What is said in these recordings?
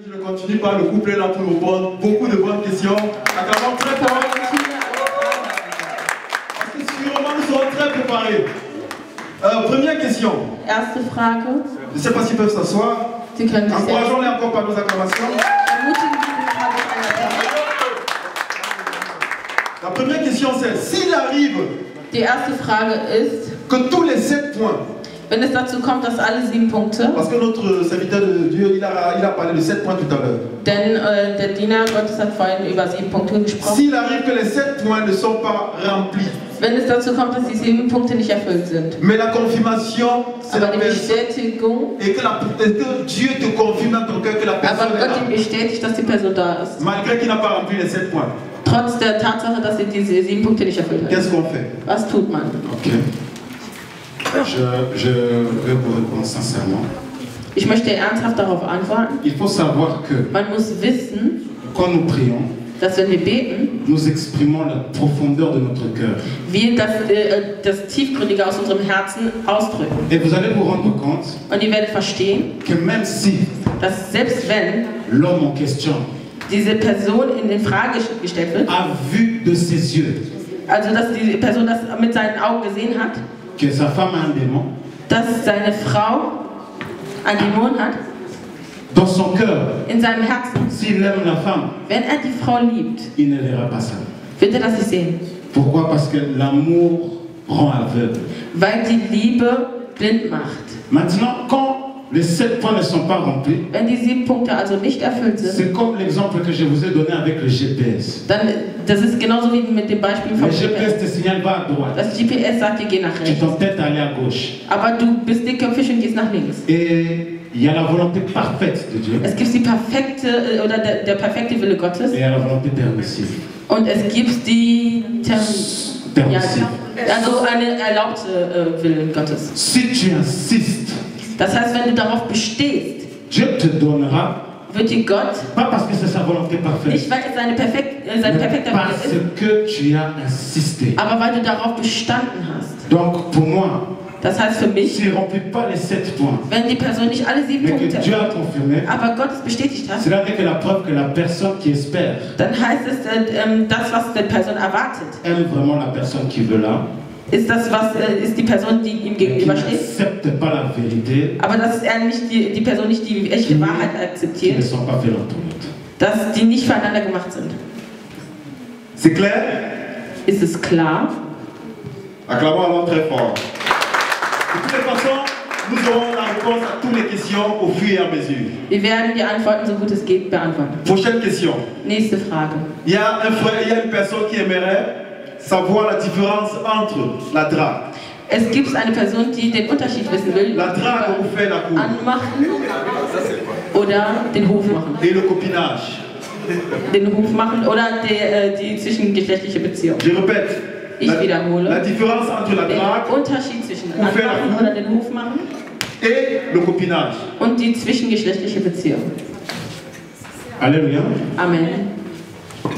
Je ne continue pas, le couple est là pour répondre. Beaucoup de bonnes questions. Acclamons très fort. Parce que sûrement nous serons très préparés. Première question. Erste Frage. Je ne sais pas s'ils peuvent s'asseoir. Encourageons-les encore par nos acclamations. La première question c'est, s'il arrive Die erste Frage ist, que tous les 7 points, wenn es dazu kommt, dass alle 7 Punkte, parce que notre serviteur de Dieu, il a parlé de 7 points tout à l'heure. Denn der Diener Gottes hat vorhin über 7 Punkte gesprochen. S'il arrive que les 7 points ne sont pas remplis, wenn es dazu kommt, dass die 7 Punkte nicht erfüllt sind, mais la confirmation, c'est la aber die Bestätigung, et que Dieu te confirme dans ton cœur que la personne aber est là, Gott ihm bestätigt, dass die Person da ist, malgré qu'il n'a pas rempli les 7 points, trotz der Tatsache, dass er diese 7 Punkte nicht erfüllt hat. qu'est-ce qu'on fait? Was tut man? Ok. Je vais vous répondre sincèrement. Ich möchte ernsthaft darauf antworten. Il faut savoir que Man muss wissen, quand nous prions, dass wenn wir beten, nous exprimons la profondeur de notre cœur. wir das Tiefgründige aus unserem Herzen ausdrücken. Et vous allez vous rendre compte Und ihr werdet verstehen, que même si dass selbst wenn l'homme en question diese Person in Frage gestellt wird, a vu de ses yeux also dass die Person das mit seinen Augen gesehen hat, que sa femme a un démon, dass seine Frau ein Dämon hat, dans son cœur, in seinem Herzen, s'il aime la femme, wenn er die Frau liebt, il ne verra pas ça. wird er das nicht sehen. Pourquoi? Parce que l'amour rend aveugle. Weil die Liebe blind macht. Maintenant, quand les 7 points ne sont pas remplis, Wenn die 7 Punkte also nicht erfüllt sind, c'est comme l'exemple que je vous ai donné avec le GPS. dann, das ist genauso wie mit dem Beispiel vom Le GPS GPS. te signale va à droite. Das GPS sagt dir, geh nach Tu rechts. t'entêtes à aller à gauche. Aber du bist dickköpfig und gehst nach links. Et il y a la volonté parfaite de Dieu. Es gibt die perfekte, oder der perfekte Wille Gottes. Et il y a la volonté permissive. Und es gibt die Permissive. also eine erlaubte Willen Gottes. Si tu insistes, Das heißt, wenn du darauf bestehst, Dieu te donnera, wird dir Gott, pas parce que c'est sa volonté parfaite, nicht weil es sein perfekter parce Wille ist, que tu as insisté. aber weil du darauf bestanden hast. Donc pour moi, Das heißt für mich, s'il ne remplit pas les 7 points, wenn die Person nicht alle 7 mais que Punkte, Dieu a confirmé, aber Gott es bestätigt hat, cela n'est que la preuve que la personne qui espère dann heißt es, das, was die Person erwartet, aime vraiment la personne qui veut là, ist das, was ist die Person, die ihm qui gegenübersteht. n'accepte pas la vérité, Aber dass er nicht die Person nicht die echte Wahrheit qui ne akzeptiert, sont pas faits l'un pour l'autre. dass die nicht füreinander gemacht sind. C'est clair? Ist es klar? Acclamons alors très fort. De toutes les façons, nous aurons la réponse à toutes les questions au fur et à mesure. Wir werden die Antworten so gut es geht beantworten. Prochaine question. Nächste Frage. Il y a un frère, il y a une personne qui aimerait savoir la différence entre la drague. Es gibt eine Person, die den Unterschied wissen will, La drague où fait la cour anmachen oder den Hof machen. et le copinage. Den Hof machen oder die zwischengeschlechtliche Beziehung. Je répète, Ich wiederhole. la différence entre la Den drague Unterschied zwischen anmachen oder den Hof machen et le copinage. und die zwischengeschlechtliche Beziehung. Alléluia. Amen.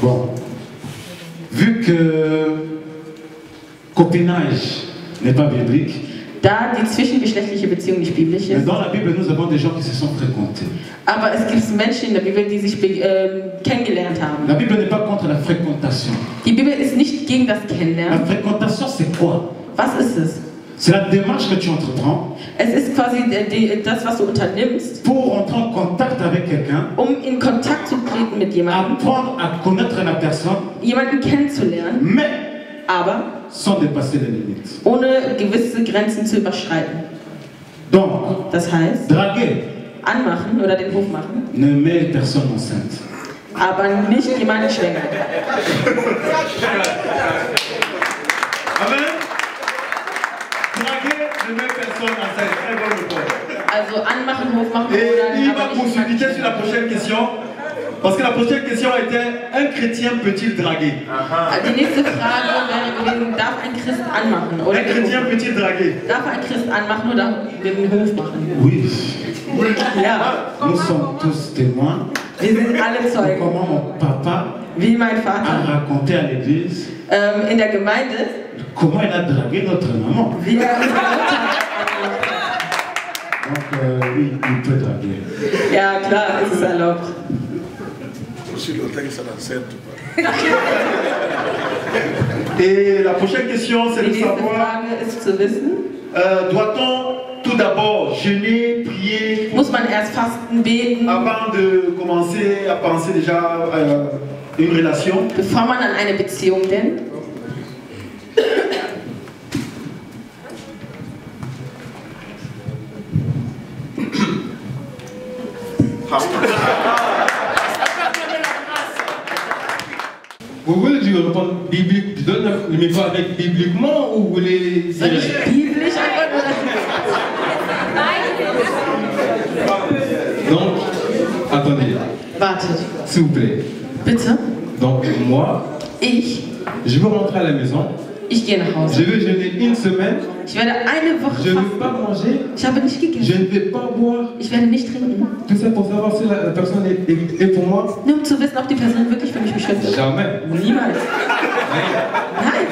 Bon, vu que copinage n'est pas biblique, Da die zwischengeschlechtliche Beziehung nicht biblisch mais ist, dans la Bible, nous avons des gens qui se sont fréquentés. aber es gibt Menschen in der Bibel, die sich kennengelernt haben. La Bible n'est pas contre la fréquentation. Die Bibel ist nicht gegen das La Kennenlernen. fréquentation, c'est quoi? Was ist es? C'est la démarche que tu entreprends Es ist quasi das, was du unternimmst, pour entrer en contact avec quelqu'un, um in Kontakt zu treten mit jemandem, apprendre à connaître la personne, jemanden kennenzulernen, mais aber sans dépasser les limites. ohne gewisse Grenzen zu überschreiten. Donc, Das heißt, draguer anmachen oder den Hof machen, ne met personne enceinte. aber nicht jemanden schwängern. Amen. Draguer ne met personne enceinte. Très bonne réponse. Also anmachen, Hof machen Et il va oder poursuivre sur la prochaine question. Parce que la prochaine question était, un chrétien peut-il draguer? Die nächste Frage wäre gewesen, darf ein Christ anmachen oder Un den chrétien Hof? peut-il draguer? Darf ein Christ anmachen oder den Hof machen? Oui, Ja, nous sommes tous témoins wir sind alle de Zeugen. comment mon papa Wie mein a Vater raconté à l'église in der Gemeinde, comment il a dragué notre maman. wie er unsere Mutter Donc, oui, il peut draguer. Ja, klar, es ist erlaubt. Et la prochaine question, c'est Die de nächste savoir, Frage ist zu wissen, doit-on tout d'abord jeûner, prier, muss man erst fasten, beten, avant de commencer à penser déjà à une relation? bevor man an eine Beziehung denkt? Vous voulez que je réponde biblique, je donne le micro avec bibliquement ou vous voulez... Soll ich biblisch antworten oder? Donc, attendez, Wartet, s'il vous plaît. bitte. Donc, moi, je veux rentrer à la maison, Ich gehe nach Hause. je veux jeûner une semaine, Ich werde eine Woche je ne veux fasten. pas manger, Ich habe nicht je gegessen. ne vais pas boire. Ich werde nicht trinken. Tout ça pour savoir si la personne est pour moi? Nur um zu wissen, ob die Person wirklich für mich bestimmt ist. Jamais. Niemals. Nein.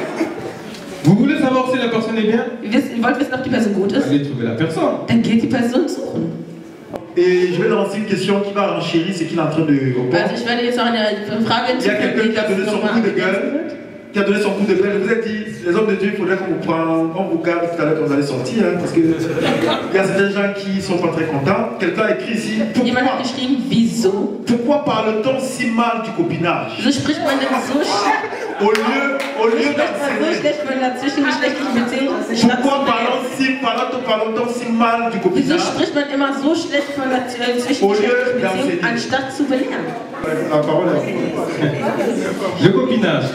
Vous voulez savoir si la personne est bien? Ihr wollt wissen, ob die Person gut ist? Allez trouver la personne. Dann geht die Person suchen. Et je vais lancer une question qui va renchérir ce qu'il est en train de répondre. Also ich werde jetzt noch eine Frage Il y a quelqu'un qui a donné son coup de gueule. Qui a donné son coup de gueule. Je vous ai dit, les hommes de Dieu, il faudrait qu'on vous prenne, on vous garde tout à l'heure quand vous allez sortir. Hein, parce qu'il y a certains gens qui ne sont pas très contents. Quelqu'un a écrit ici, Jemand hat geschrieben, wieso? pourquoi parle-t-on si mal du copinage? Wieso spricht man denn so schlecht? Au lieu d'enseigner. Schlecht von der zwischengeschlechtlichen Beziehung? Statt Pourquoi zu lernen? parle-t-on si mal du Wieso copinage? spricht man immer so schlecht von der zwischengeschlechtlichen Beziehung, anstatt zu belehren? La parole est à vous. Le copinage.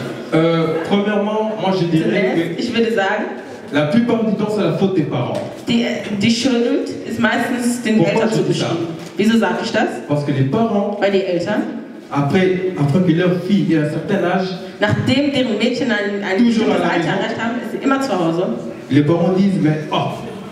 Premièrement, moi je dirais Zunächst, ich würde sagen, que la plupart du temps c'est la faute des parents. die Schuld ist meistens den Pourquoi Eltern je dis ça? zugeschrieben. Wieso sage ich das? Parce que les parents, Weil die Eltern, après que leur fille ait un certain âge, nachdem deren Mädchen ein Toujours bestimmtes à la Alter maison. erreicht haben, ist sie immer zu Hause. les parents disent mais oh,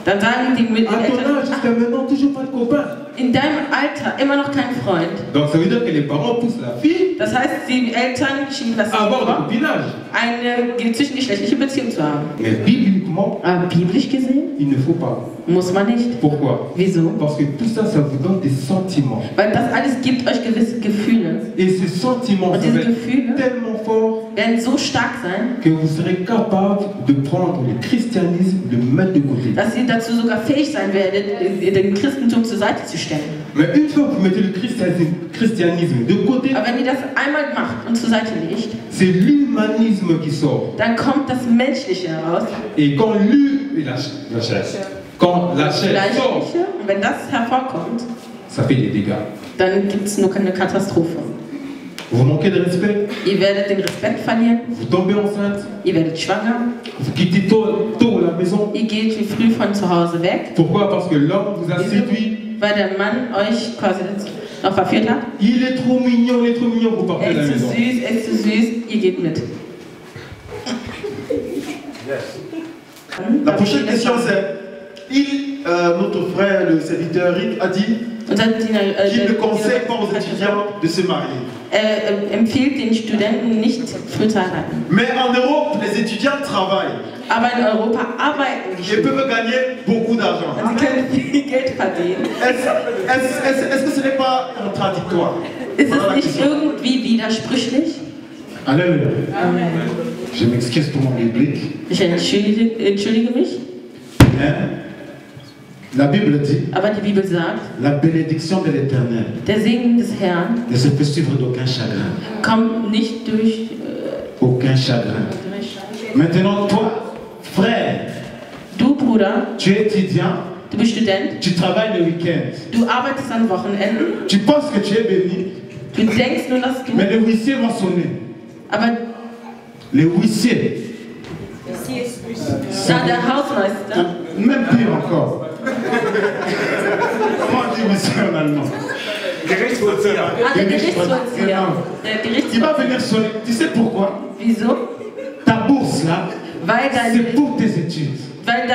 Dann sagen die à ton Eltern, âge jusqu'à maintenant toujours pas de copain. in deinem Alter immer noch kein Freund. Donc ça veut dire que les parents poussent la fille Das heißt, die Eltern schieben das à avoir du vor, copinage. eine zwischengeschlechtliche Beziehung zu haben. Mais bibliquement, Aber biblisch gesehen il ne faut pas. muss man nicht. Pourquoi? Wieso? Parce que tout ça, ça vous donne des sentiments. Weil das alles gibt euch gewisse Gefühle. Et ces sentiments Und ça diese va être Gefühle tellement forts werden so stark sein, que vous serez capable de prendre le christianisme, de le mettre de côté. dass ihr dazu sogar fähig sein werdet, den Christentum zur Seite zu stellen. Mais une fois que vous mettez le christianisme de côté, Aber wenn ihr das einmal macht und zur Seite legt, c'est l'humanisme qui sort. dann kommt das Menschliche heraus, Et quand la chair, quand la chair sort, Fleischliche. Und wenn das hervorkommt, ça fait des dégâts. dann gibt es nur eine Katastrophe. Vous manquez de respect, Ihr werdet den Respekt verlieren, vous tombez enceinte, ihr werdet schwanger, vous quittez tôt la maison. ihr geht wie früh von zu Hause weg, Pourquoi? Parce que l'homme vous a séduit. weil der Mann euch quasi noch verführt hat. Il est trop mignon, vous partez de la Er ist zu maison. süß, er ist zu süß, ihr geht mit. La prochaine question c'est, notre frère, le serviteur Rick, a dit qu'il ne conseille pas aux étudiants de se marier. Empfiehlt den Studenten nicht früh zu heiraten. Mais en Europe, les étudiants travaillent Aber in Europa arbeiten die et Studenten. peuvent gagner beaucoup d'argent. Und sie können viel Geld verdienen. Est-ce que ce n'est pas contradictoire? Ist Voilà la es nicht question. irgendwie widersprüchlich? Alléluia. Je m'excuse pour mon biblique. Ich entschuldige mich, Mais la Bible dit, aber die Bibel sagt, la bénédiction de l'Éternel der Segen des Herrn ne se fait suivre d'aucun chagrin. kommt nicht durch Aucun chagrin. Maintenant, toi, frère, Du, Bruder, tu es étudiant, du bist Student, tu travailles le week-end. du arbeitest an Wochenenden, Tu penses que tu es béni, du denkst nur, dass du, mais les huissiers vont sonner. aber Les huissiers, da der Hausmeister, même pire encore. Comment on dit huissier en allemand? der Gerichtsvollzieher, der Il va Gerichtsvollzieher, venir sonner. Tu sais pourquoi? wieso? Ta bourse là, Weil c'est pour tes études. dein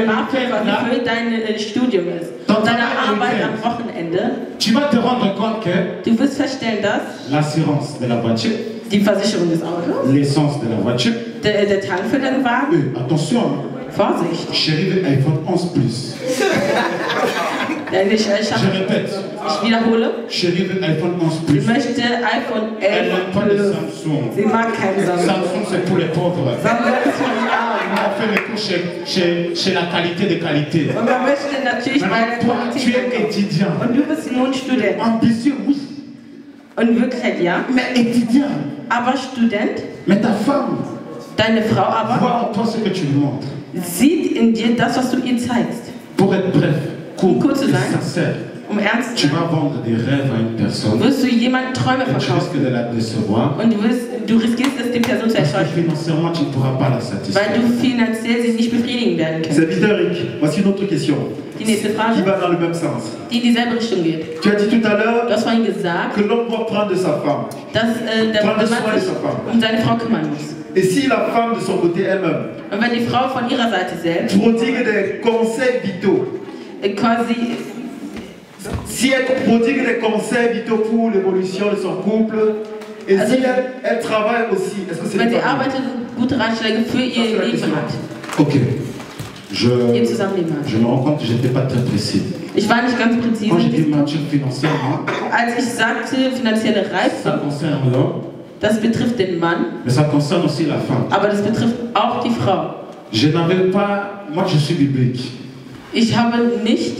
BAföG quasi für dein Studium ist. Ton Deine travail Arbeit week-end. am Wochenende, Tu vas te rendre compte que du wirst feststellen, dass l'assurance de la voiture, die Versicherung des Autos, l'essence de la voiture, der Tank für deinen Wagen, attention, Vorsicht. Chérie veut iPhone 11 Plus. Je répète. Ich wiederhole. Chérie veut iPhone 11 Plus. Sie möchte iPhone 11 Elle n'aime pas le Plus. Samsung. Sie mag kein Samsung. Samsung, c'est pour les pauvres. Samsung ist für die Armen. On fait les cours chez la qualité de qualité. Und man möchte natürlich bei der Toi, tu es Qualität. étudiant. Und du bist nun Student. Ambitieux, oui. Und Wirklichkeit ja. Mais étudiant. Aber Student, Mais ta femme deine Frau aber, voit en toi ce que tu lui montres. sieht in dir das, was du ihr zeigst. Pour être bref, court Kurz zu et sein. sincère, Ernst tu zu sein, vas vendre des rêves à une personne wirst du jemandem Träume et tu verkaufen. risques de la décevoir. Und du riskierst es, die Person zu Parce que enttäuschen, financièrement, tu ne pourras pas la weil satisfaire. du finanziell sie nicht befriedigen werden kannst. Serviteur Eric, voici une autre question Die nächste qui Frage, va dans le même sens. die in dieselbe Richtung geht. Tu as dit tout à Du l'heure hast vorhin gesagt, que l'homme doit prendre de sa femme. dass der Prendre soin Mann de sich sa femme. um seine Frau kümmern muss. Et si la femme de son côté elle-même Und wenn die Frau von ihrer Seite selbst prodigue des conseils vitaux, quasi, si elle prodigue des conseils vitaux pour l'évolution de son couple, et Also- si elle travaille aussi, est-ce que c'est wenn sie pas bien? arbeitet und gute Ratschläge für ihr Leben hat, Ok. ihr Zusammenleben hat. Je me rends compte que je n'étais pas très précis. Ich war nicht ganz präzise. Quand j'ai dit mature financièrement, Als ich sagte, finanzielle ça Reife, concerne l'homme, das betrifft den Mann, mais ça concerne aussi la femme. aber das betrifft auch die Frau. Je n'avais pas, moi je suis biblique, Ich habe nicht,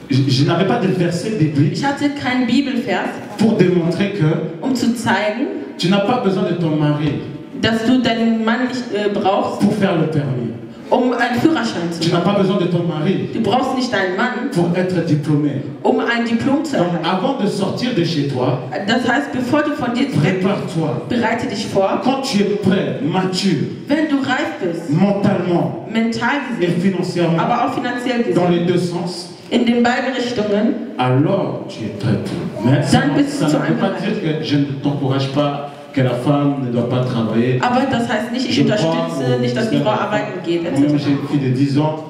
je n'avais pas de verset biblique ich hatte keinen Bibelvers, pour démontrer que um zu zeigen, tu n'as pas besoin de ton mari dass du deinen Mann nicht brauchst, pour faire le permis. um einen Führerschein zu Tu n'as machen. pas besoin de ton mari Du brauchst nicht deinen Mann, pour être diplômé. um ein Diplom zu Donc erhalten. avant de sortir de chez toi, Das heißt, bevor du von dir weg, prépare-toi. bereite dich vor. Quand tu es prêt, mature, Wenn du reif bist, mentalement mental et gesehen, financièrement, aber auch finanziell dans gesehen, les deux sens, in den beiden Richtungen, alors tu es prêt pour. Mais ça Dann bist du ne zu veut einem pas bereit. dire que je ne t'encourage pas, que la femme ne doit pas travailler. aber das heißt nicht, ich Je unterstütze crois, nicht, dass die Frau arbeiten geht, Moi-même, etc. j'ai une fille de 10 ans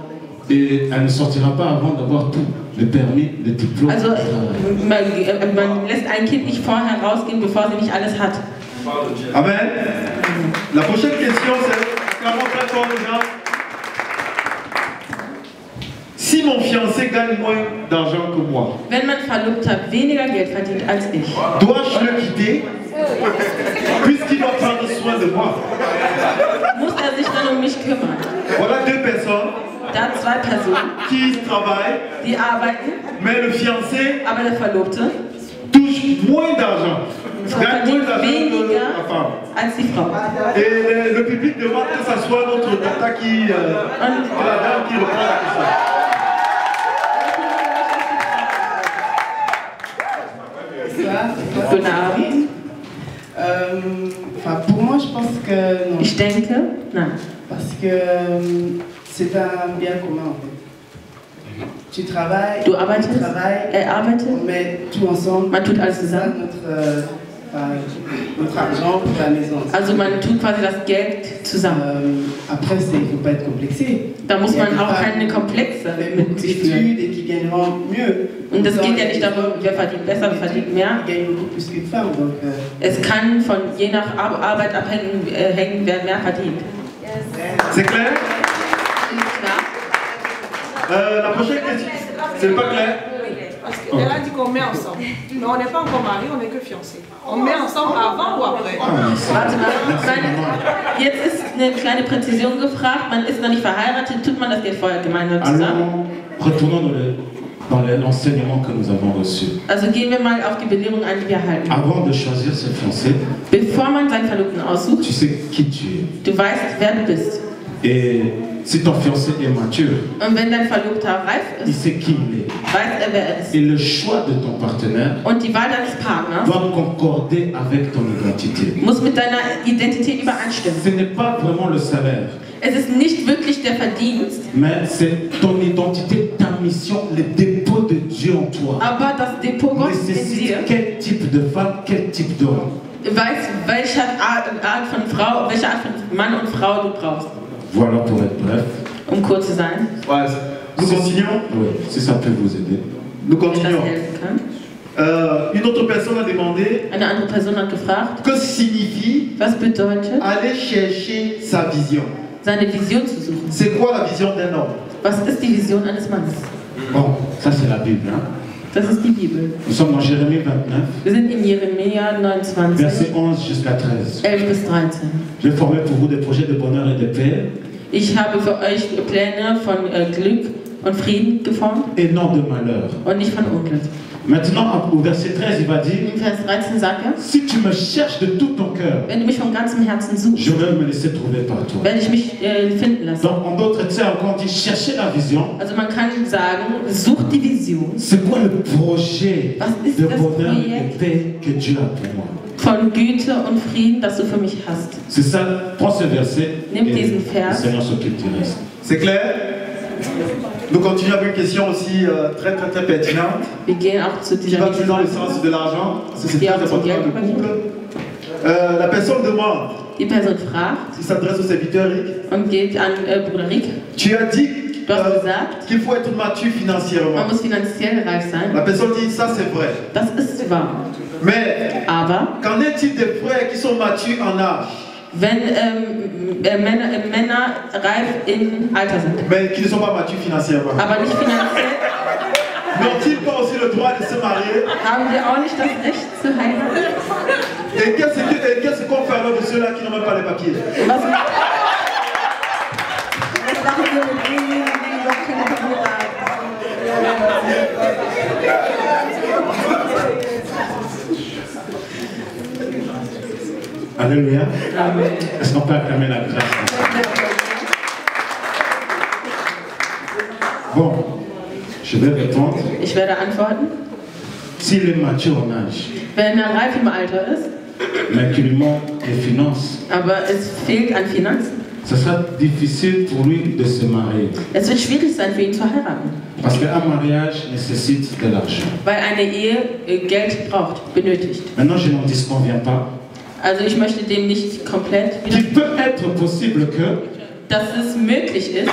et elle ne sortira pas avant d'avoir tout, le permis, le diplôme. Also le travail. man lässt ein Kind nicht vorher rausgehen, bevor sie nicht alles hat. Amen. La prochaine question, c'est comment très fort les gens. Si mon fiancé gagne moins d'argent que moi, Wenn mein Verlobter weniger Geld verdient als ich, dois-je le quitter puisqu'il doit prendre soin de moi? muss er sich dann um mich kümmern. Voilà deux personnes Da zwei Personen, qui travaillent, die arbeiten, mais le fiancé aber der Verlobte touche moins d'argent. Gagne moins verdient d'argent que weniger la femme. als die Frau. Et le public demande que ce soit notre tata qui, la dame qui reprend la question. Guten Abend. Enfin, pour moi, je pense que non. Ich denke, nein. Parce que c'est un bien commun en fait. Tu travailles, Du arbeitest, il travaille, er arbeitet, on met tout ensemble. man tut alles C'est ça zusammen. notre argent pour la maison. Also man tut quasi das Geld zusammen. Après, il ne faut pas être complexé. Da muss Il y a man des auch femmes keine Komplexe qui font beaucoup mit sich führen. d'études et qui gagneront mieux. Und es geht ja Autant nicht darum, wer verdient besser, wer verdient mehr. Ils gagnent beaucoup plus qu'une femme. Donc, Es kann von je nach Arbeit abhängen, wer mehr verdient. C'est clair? Ist klar? La prochaine question, c'est pas clair? Parce qu'elle a dit qu'on met ensemble. Mais on n'est pas encore mariés, on n'est que fiancés. On met ensemble avant ou après? Warte mal, jetzt ist eine kleine Präzision gefragt. Man ist noch nicht verheiratet, tut man das Geld vorher gemeinsam zusammen? Allons, retournons dans l'enseignement que nous avons reçu. Also gehen wir mal auf die Belehrung ein, die wir halten. Avant de choisir ce fiancé, Bevor man seinen Verlobten aussucht, tu sais qui tu es. du weißt, wer du bist. Et si ton fiancé est mature, Und wenn dein Verlobter reif il ist, sait qui il est. weiß er, wer er ist. Et le choix de ton partenaire Und die Wahl deines Partners doit concorder avec ton identité. muss mit deiner Identität übereinstimmen. Ce n'est pas vraiment le salaire, Es ist nicht wirklich der Verdienst, mais c'est ton identité, ta mission, le dépôt de Dieu en toi. aber das Depot Gottes in Nécessite dir quel type de femme, quel type d'homme. weiß, welche Art von Frau, welche Art von Mann und Frau du brauchst. Voilà pour être bref. Um kurz zu sein, Ouais, nous continuons. Oui, si ça peut vous aider. Nous wenn das continuons. helfen kann. Une autre personne a demandé Eine andere Person hat gefragt, que signifie was bedeutet, aller chercher sa vision. seine Vision zu suchen. C'est quoi la vision d'un homme? Was ist die Vision eines Mannes? Bon, ça c'est la Bible. Hein? Das ist die Bibel. Nous sommes dans Jérémie 29, Wir sind in Jeremia 29, versets 11 jusqu'à 13. 11 bis 13. Je vais former pour vous des projets de bonheur et de paix Ich habe für euch Pläne von Glück und Frieden geformt et non de malheur. und nicht von Unglück. Maintenant, au verset 13, il va dire, In Vers 13 sagt er, si tu me cherches de tout ton cœur, wenn du mich von ganzem Herzen suchst, je vais me laisser trouver par toi. werde ich mich finden lassen. Donc, en d'autres termes, quand on dit chercher la vision, Also man kann sagen, such die Vision c'est quoi le projet Was ist de das bonheur et Projekt? de paix que Dieu a pour moi? von Güte und Frieden, das du für mich hast. C'est ça, prends ce verset Nimm et diesen le Vers. Seigneur s'occupe du reste. C'est clair? Nous continuons avec une question aussi très pertinente, Wir gehen auch zu qui dieser va plus dans le Frage. sens de l'argent, parce que c'est Ja, très important ja, dans le couple. La personne demande, Die Person fragt il s'adresse au serviteur Rick, und geht an Bruder Rick. tu as dit Du hast gesagt, qu'il faut être mature financièrement. man muss finanziell reich sein. La personne dit, ça c'est vrai. Das ist wahr. Mais Aber qu'en est-il des frères qui sont matures en âge, wenn Männer reif im Alter sind, mais qui ne sont pas matures financièrement? aber nicht finanziell, N'ont-ils pas aussi le droit de se marier? haben wir auch nicht das Recht zu heiraten. Et qu'est-ce qu'on fait alors de ceux-là qui n'ont même pas les papiers? Was machen wir mit denjenigen, die noch keine Papiere Alléluia. haben? Est-ce qu'on peut acclamer la grâce? Bon, je vais répondre. Ich werde antworten. S'il est mature en âge, Wenn er reif im Alter ist, mais qu'il lui manque les finances, aber es fehlt an Finanzen, ce sera difficile pour lui de se marier. es wird schwierig sein für ihn zu heiraten, Parce qu'un mariage nécessite de l'argent. weil eine Ehe Geld braucht, benötigt. Maintenant, je n'en disconviens pas. Also ich möchte dem nicht komplett Il widersprechen, peut être possible que dass es möglich ist,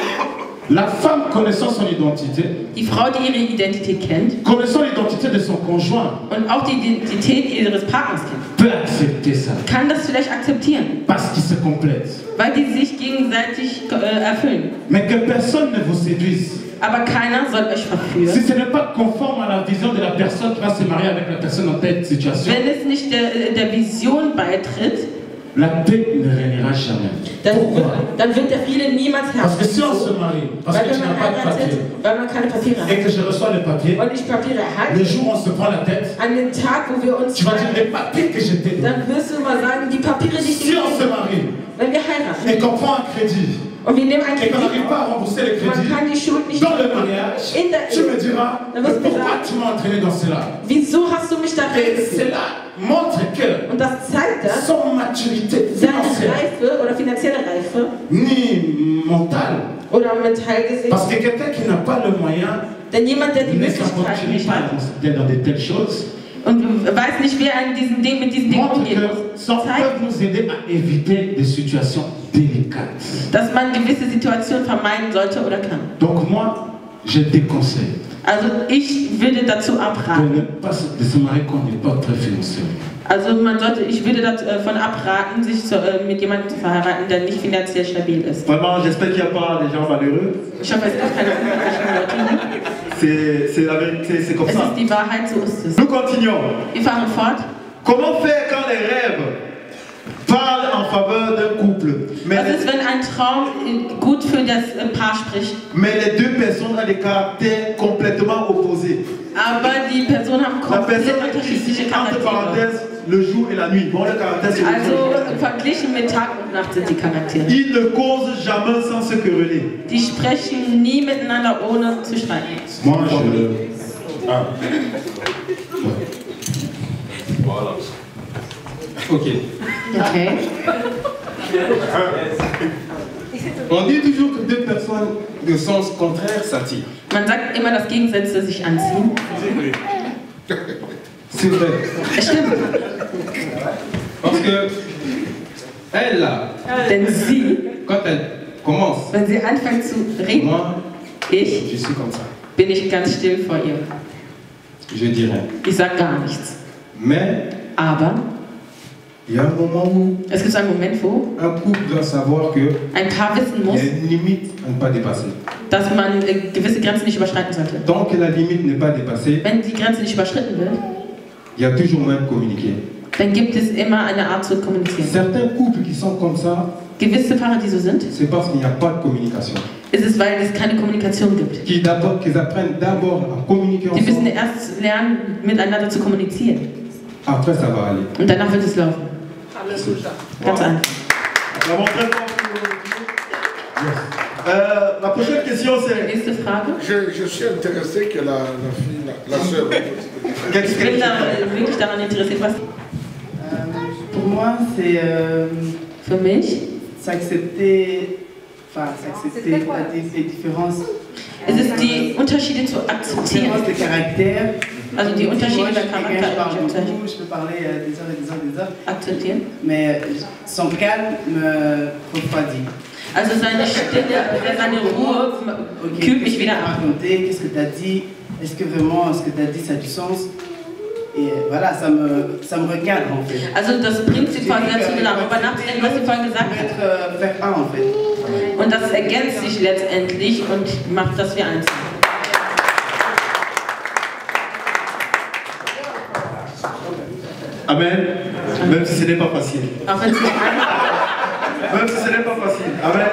la femme, connaissant son identité, die Frau, die ihre Identität kennt connaissant l'identité de son conjoint, und auch die Identität ihres Partners kennt, peut accepter ça. kann das vielleicht akzeptieren, Parce qu'ils se complètent. weil die sich gegenseitig erfüllen. Mais que personne ne vous séduise. Aber keiner soll euch Si verführen, ce n'est pas conforme à la vision de la personne qui va se marier avec la personne dans telle situation, wenn es nicht der Vision beitritt. la paix ne régnera jamais. Dann wird der Friede niemals Parce que herrschen. si on se marie, parce que Weil tu wenn n'as man pas de papier, heiratet, weil man keine Papiere et hat que je reçois les papiers, und ich Papiere le habe, jour où on se prend la tête, an dem Tag, wo wir uns tu vas dire les papiers que je t'ai donnés. dann wirst du mal sagen, die Papiere, die ich Si dir on se marie wenn wir heiraten et qu'on prend un crédit und wir nehmen einen et qu'on Kredit, n'arrive pas à rembourser le man crédit, kann die Schuld nicht dans le mariage, in der tu me Ehe. diras, Dann mais wirst du pourquoi sagen, tu m'as entraîné dans cela? wieso hast du mich da Et reingeführt? cela montre que Und das zeigt das, sans maturité seine financière, Reife oder finanzielle Reife ni mentale, oder mental gesehen. parce que quelqu'un qui n'a pas le moyen Denn jemand, der die ne Möglichkeit s'aventure nicht pas hat dans de telles choses, und weiß nicht, wie er mit diesen Dingen montre umgehen que muss, ça zeigt, peut nous aider à éviter des situations délicates. dass man gewisse Situationen vermeiden sollte oder kann. Donc moi, je déconseille Also ich würde dazu de abraten. ne pas de se marier quand on n'est pas très financier. Also ich würde davon abraten, sich mit jemandem zu verheiraten, der nicht finanziell stabil ist. Vraiment, j'espère qu'il n'y a pas des gens malheureux. Ich hoffe, es gibt keine unglücklichen Leute. C'est la vérité, c'est comme Es ça. ist die Wahrheit, so ist es. Nous continuons. Wir fahren fort. Comment faire quand les rêves parlent en faveur d'un couple, mais Was ist, wenn ein Traum gut für das Paar spricht, les deux personnes ont des caractères complètement opposés? aber die Personen haben La komplett personne unterschiedliche ici, entre Charaktere? parenthèses, le jour et la nuit. Bon, le caractère, c'est le Also jour. verglichen mit Tag und Nacht sind die Charaktere. Ils ne causent jamais sans se quereller. Die sprechen nie miteinander, ohne zu streiten. Moi, je... Ah. Voilà. Ok. Okay. On dit toujours que deux personnes de sens contraire s'attirent. Man sagt immer, dass Gegensätze sich anziehen. C'est vrai. Es stimmt. Parce que elle là, Denn sie, quand elle commence, wenn sie anfängt zu reden, moi, ich je suis comme ça. bin ich ganz still vor ihr. Je dirais. Ich sag gar nichts. Mais Aber Il y a un moment où Es gibt so einen Moment, wo un couple doit savoir que ein Paar wissen il muss, y a une limite à ne pas dépasser. dass man gewisse Grenzen nicht überschreiten sollte. Tant que la limite n'est pas dépassée, Wenn die Grenze nicht überschritten wird, il y a toujours moyen de communiquer. dann gibt es immer eine Art zu kommunizieren. Certains couples qui sont comme ça, Gewisse Paare, die so sind, c'est parce qu'il n'y a pas de communication. ist es, weil es keine Kommunikation gibt. Qu'ils apprennent d'abord à communiquer Die müssen ensemble, erst lernen, miteinander zu kommunizieren. après ça va aller. Und danach wird es laufen. Alléluia. Ganz einfach. Vraiment très fort. La prochaine question c'est. Nächste Frage. Je suis intéressé que la fille, la sœur. Ich bin da wirklich daran interessiert, was Pour moi, c'est für mich s'accepter les différences. es ist die Unterschiede zu akzeptieren. Différences de caractère. Also die Moi, Unterschiede je der suis quelqu'un, je parle Charakter beaucoup, je peux parler des heures et des heures et des heures, akzeptieren. mais son calme me refroidit. Also seine Stille, seine Ruhe Ok, kühlt mich qu'est-ce que wieder tu as ab. raconté, qu'est-ce que tu as dit, est-ce que vraiment ce que tu as dit ça a du sens? Et voilà, ça me recadre en fait. Also das bringt sie quasi dazu, darüber nachzudenken, was sie vorhin gesagt hat. Faire un en fait. Und das ergänzt sich letztendlich und macht, dass wir eins sind. Amen. Même si ce n'est pas facile. Auch wenn es nicht einfach Même si ce n'est pas facile. Amen.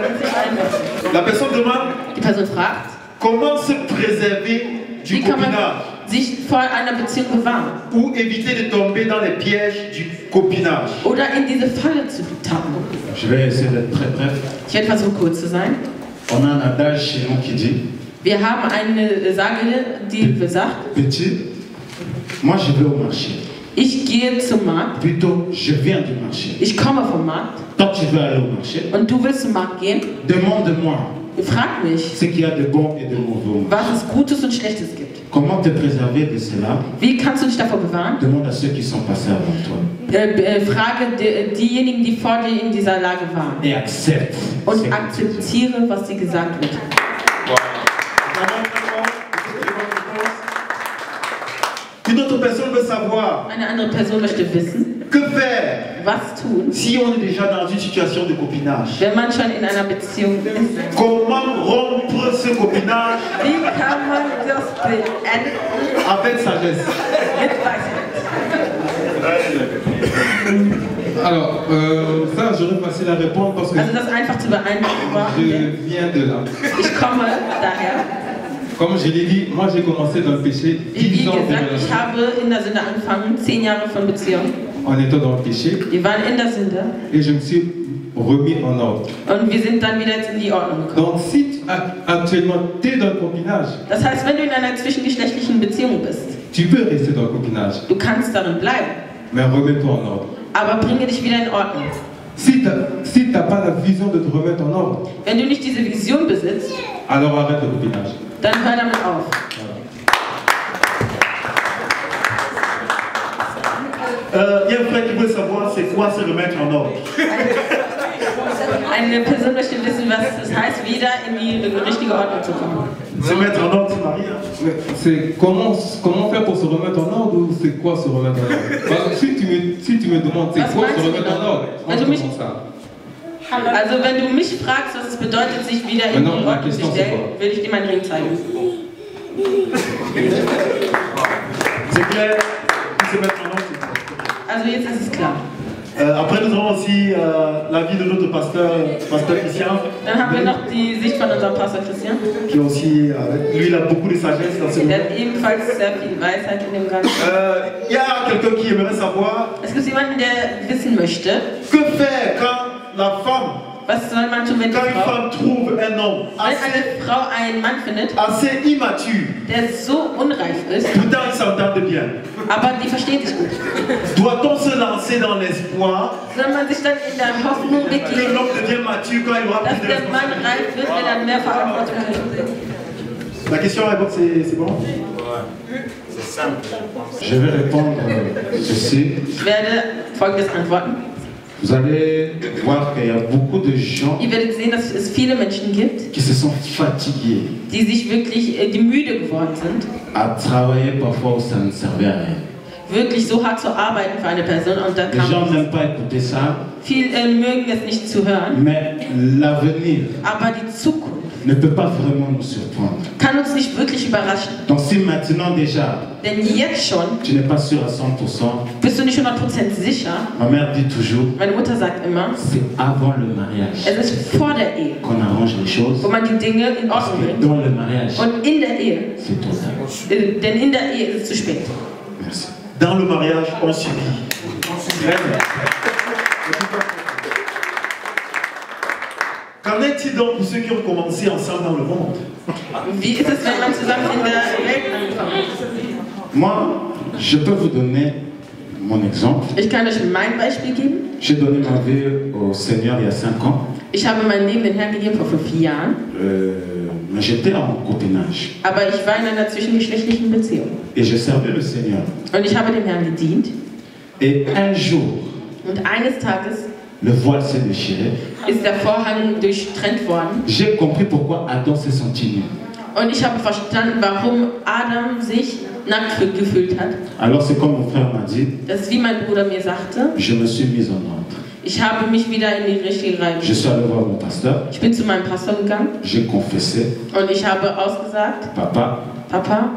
ist. La personne demande Die Person fragt, comment se préserver du wie kann man copinage sich vor einer Beziehung bewahren ou éviter de tomber dans les pièges du copinage. oder in diese Falle zu tappen. Je vais essayer d'être très bref. Ich werde versuchen, kurz zu sein. On a un adage chez nous qui dit, Wir haben eine Sage, die besagt, petit, moi je vais au marché. ich gehe zum Markt, Plutôt, je viens du marché. ich komme vom Markt Quand tu veux aller au marché, und du willst zum Markt gehen. demande-moi Frag mich, ce qu'il y a de bon et de mauvais. was es Gutes und Schlechtes gibt. Comment te préserver de cela? Wie kannst du dich davor bewahren? Demande à ceux qui sont passés avant toi. Frage diejenigen, die vor dir in dieser Lage waren. Et accepte. Und akzeptiere, was dir gesagt wird. Une autre personne veut savoir Eine andere Person möchte wissen, que faire was tun, si on est déjà dans une situation de copinage. wenn man schon in einer Beziehung ist. Comment rompre ce copinage Wie kann man das beenden avec sagesse? mit Weisheit? Alors, ça, j'aurais facile à répondre parce que Also das einfach zu beantworten. je viens de là. Ich komme daher. Comme je l'ai dit, moi j'ai commencé dans le péché Wie 10 ans de gesagt, ich relation. habe in der Sünde angefangen, 10 Jahre von Beziehung. En étant dans le péché, Wir waren in der Sünde et je me suis remis en ordre. und wir sind dann wieder jetzt in die Ordnung gekommen. Donc si actuellement tu es dans le copinage, Das heißt, wenn du in einer zwischengeschlechtlichen Beziehung bist, tu peux rester dans le copinage, du kannst darin bleiben, mais remets-toi en ordre. aber bringe dich wieder in Ordnung. Si tu n'as pas la vision de te remettre en ordre, Wenn du nicht diese Vision besitzt, alors arrête le copinage. dann hör damit auf. Il y a un frère qui veut savoir c'est quoi se remettre en ordre. Eine Person möchte wissen, was es heißt, wieder in die richtige Ordnung zu kommen. Se mettre en ordre, c'est Marie. Hein? Mais c'est comment faire pour se remettre en ordre ou c'est quoi se remettre en ordre? Parce que si tu me demandes c'est Was quoi meinst se du remettre genau? en ordre, moi Wenn je du mich- comprends ça. Also wenn du mich fragst, was es bedeutet, sich wieder in die Maintenant, la Ordnung zu question, c'est stellen, quoi? will ich dir meinen Ring zeigen. C'est clair. Se mettre en ordre, c'est clair. Also jetzt ist es klar. Après, nous avons aussi l'avis de notre pasteur Christian, Dann haben wir noch die Sicht von unserem Pastor Christian. qui aussi, lui, il a beaucoup de sagesse dans ce Der moment. hat ebenfalls sehr viel Weisheit in dem Ganzen. Il y a quelqu'un qui aimerait savoir Es gibt jemanden, der wissen möchte, que faire quand la femme, was soll man tun, wenn die quand une Frau, femme trouve un homme wenn eine Frau einen Mann findet, assez immature, der so unreif ist, pourtant ils s'entendent bien. aber die versteht sich gut. Doit-on se lancer dans l'espoir Soll man sich dann in der Hoffnung que begeben, l'homme devient mature quand il aura dass plus de der Mann responsabilités? reif wird, wenn er mehr Verantwortung hat? La question est bonne, c'est bon? Je vais répondre ceci. Ich werde Folgendes antworten. Vous allez voir qu'il y a beaucoup de gens Ihr werdet sehen, dass es viele Menschen gibt, qui se sont fatigués die sich wirklich die müde geworden sind, à travailler parfois où ça ne servait à rien. wirklich so hart zu arbeiten für eine Person und dann Les gens n'aiment pas écouter ça, viele mögen es nicht zu hören, mais l'avenir aber die Zukunft ne peut pas vraiment nous surprendre. kann uns nicht wirklich überraschen. Donc si maintenant déjà, Denn jetzt schon tu n'es pas sûr à 100%, bist du nicht 100% sicher. ma mère dit toujours, Meine Mutter sagt immer, c'est avant le mariage es ist vor der Ehe, qu'on arrange les choses. wo man die Dinge in Parce Ordnung que bringt. dans le mariage, Und in der Ehe, c'est trop tard. denn in der Ehe ist es zu spät. Merci. Dans le mariage, on subit. Très bien. Qu'en est-il donc pour ceux qui ont commencé ensemble dans le monde? Wie ist es, wenn man zusammen in der Welt ankommt? Moi, je peux vous donner mon exemple. Ich kann euch mein Beispiel geben. J'ai donné ma vie au Seigneur il y a 5 ans. Ich habe mein Leben den Herrn gegeben vor 5 Jahren, Mais j'étais en copinage. aber ich war in einer zwischengeschlechtlichen Beziehung. Et je servais le Seigneur. Und ich habe dem Herrn gedient. Et un jour, Und eines Tages le voile s'est déchiré. ist der Vorhang durchtrennt worden. J'ai compris pourquoi Adam s'est senti nu. Und ich habe verstanden, warum Adam sich nackt gefühlt hat. Alors c'est comme mon frère m'a dit, Das ist wie mein Bruder mir sagte. je me suis mise en ordre. Ich habe mich wieder in die richtige Reihe. Je suis allé voir mon pasteur, Ich bin zu meinem Pastor gegangen j'ai confessé, und ich habe ausgesagt, papa, Papa,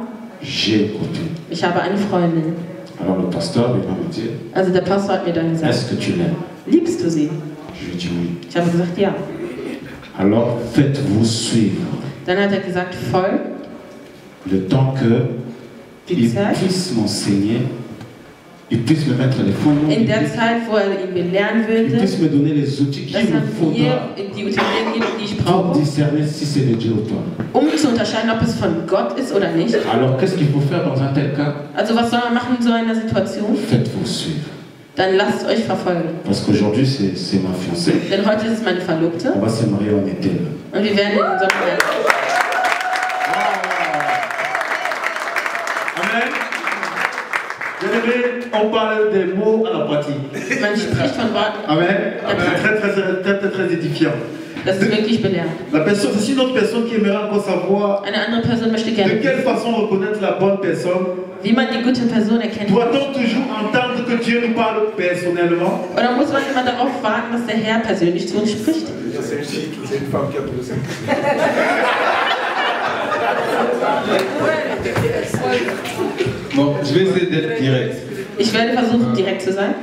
j'ai écouté. ich habe eine Freundin. Alors le pasteur il va me dire, Also der Pastor hat mir dann gesagt, est-ce que tu l'aimes? liebst du sie? Je lui ai dit oui. Ich habe gesagt, ja. Alors faites-vous suivre Dann hat er gesagt, voll le temps que die il Zeit. puisse m'enseigner, il puisse me mettre les fondements, In der Zeit, wo er ihn belehren il würde, puisse me donner les outils dass qu'il me er faudra mir die Unternehmen gibt, die ich pour brauche, discerner si c'est de Dieu ou pas. um zu unterscheiden, ob es von Gott ist oder nicht. Alors qu'est-ce qu'il faut faire dans un tel cas? Also was soll man machen in so einer Situation? Faites-vous suivre. Dann lasst euch verfolgen. Parce qu'aujourd'hui c'est ma fiancée. Denn heute ist es meine Verlobte On va se marier en été. und wir werden in unserem Heiraten. Amen. Bien-aimés, on parle des mots à la pratique. Man spricht von Worten. Amen. Amen. Très édifiant. Das ist wirklich belehrend. La personne, c'est une autre personne qui aimerait encore savoir Eine andere Person möchte de gerne quelle wissen, façon reconnaître la bonne personne. wie man die gute Person erkennt. Doit-on toujours entendre que Dieu nous parle personnellement? Oder muss man immer darauf warten, dass der Herr persönlich zu uns spricht? C'est une femme qui a posé ça. Bon, je vais essayer d'être direct. Ich werde versuchen, direkt zu sein.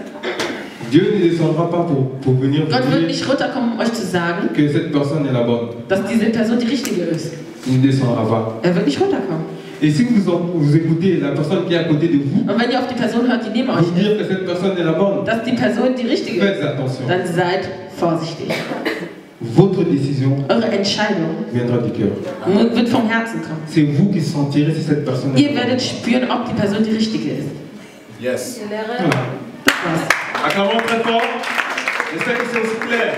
Dieu ne descendra pas pour venir Gott vous wird dire nicht runterkommen, um euch zu sagen, que cette personne est la bonne. dass diese Person die richtige ist. Il ne descendra pas. Er wird nicht runterkommen. Et si vous écoutez la personne qui est à côté de vous, Und wenn ihr auf die Person hört, die neben euch vous dire ist, que cette personne est la bonne, dass die Person die richtige ist, faites attention. dann seid vorsichtig. Votre décision Eure Entscheidung viendra du cœur. wird vom Herzen kommen. C'est vous qui sentirez si cette personne est Ihr la bonne. werdet spüren, ob die Person die richtige ist. Yes. Das war's. Acclamons très fort. J'espère que c'est aussi clair.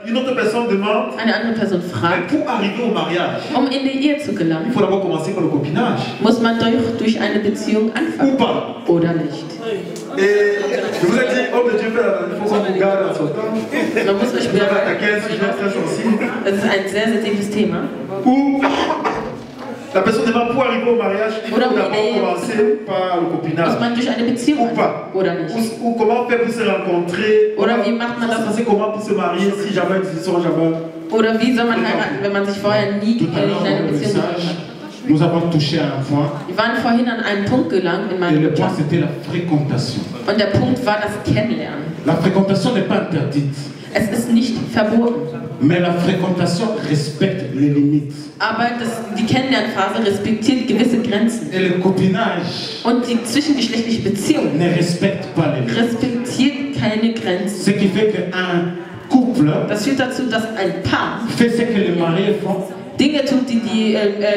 Une autre personne demande, Eine andere Person mais fragt, pour arriver au mariage, um in die Ehe zu il gelangen, faut d'abord commencer par le copinage. muss man durch eine Beziehung Ou anfangen. pas? Oder nicht. Et je vous ai dit, homme de Dieu, il faut qu'on vous garde en son temps. Man muss euch Vous avez behalten. attaqué un sujet très sensible. Das ist ein sehr sensitives Thema. Ou la personne demande pour arriver au mariage, il faut Oder d'abord Ehe. commencer par le Muss copinage. man durch eine Beziehung Ou pas? anfangen. Oder nicht. Ou comment faire pour se rencontrer? Oder wie macht man das? C'est comment pour se marier si jamais ils ne seront jamais. Oder wie soll man heiraten, wenn man sich vorher nie Tout à l'heure in dans eine le Beziehung message, hat? nous avons touché à un point. Wir waren vorhin an einen Punkt gelangt in Et meinem le point Job. c'était la fréquentation. Und der Punkt war das Kennenlernen. La fréquentation n'est pas interdite, Es ist nicht verboten. mais la fréquentation respecte les limites. Aber die Kennenlernphase respektiert gewisse Grenzen. Et le copinage Und die zwischengeschlechtliche Beziehung ne respecte pas les limites. respektiert keine Grenzen. Ce qui fait qu'un couple Das führt dazu, dass ein Paar fait ce que les mariés font Dinge tut, die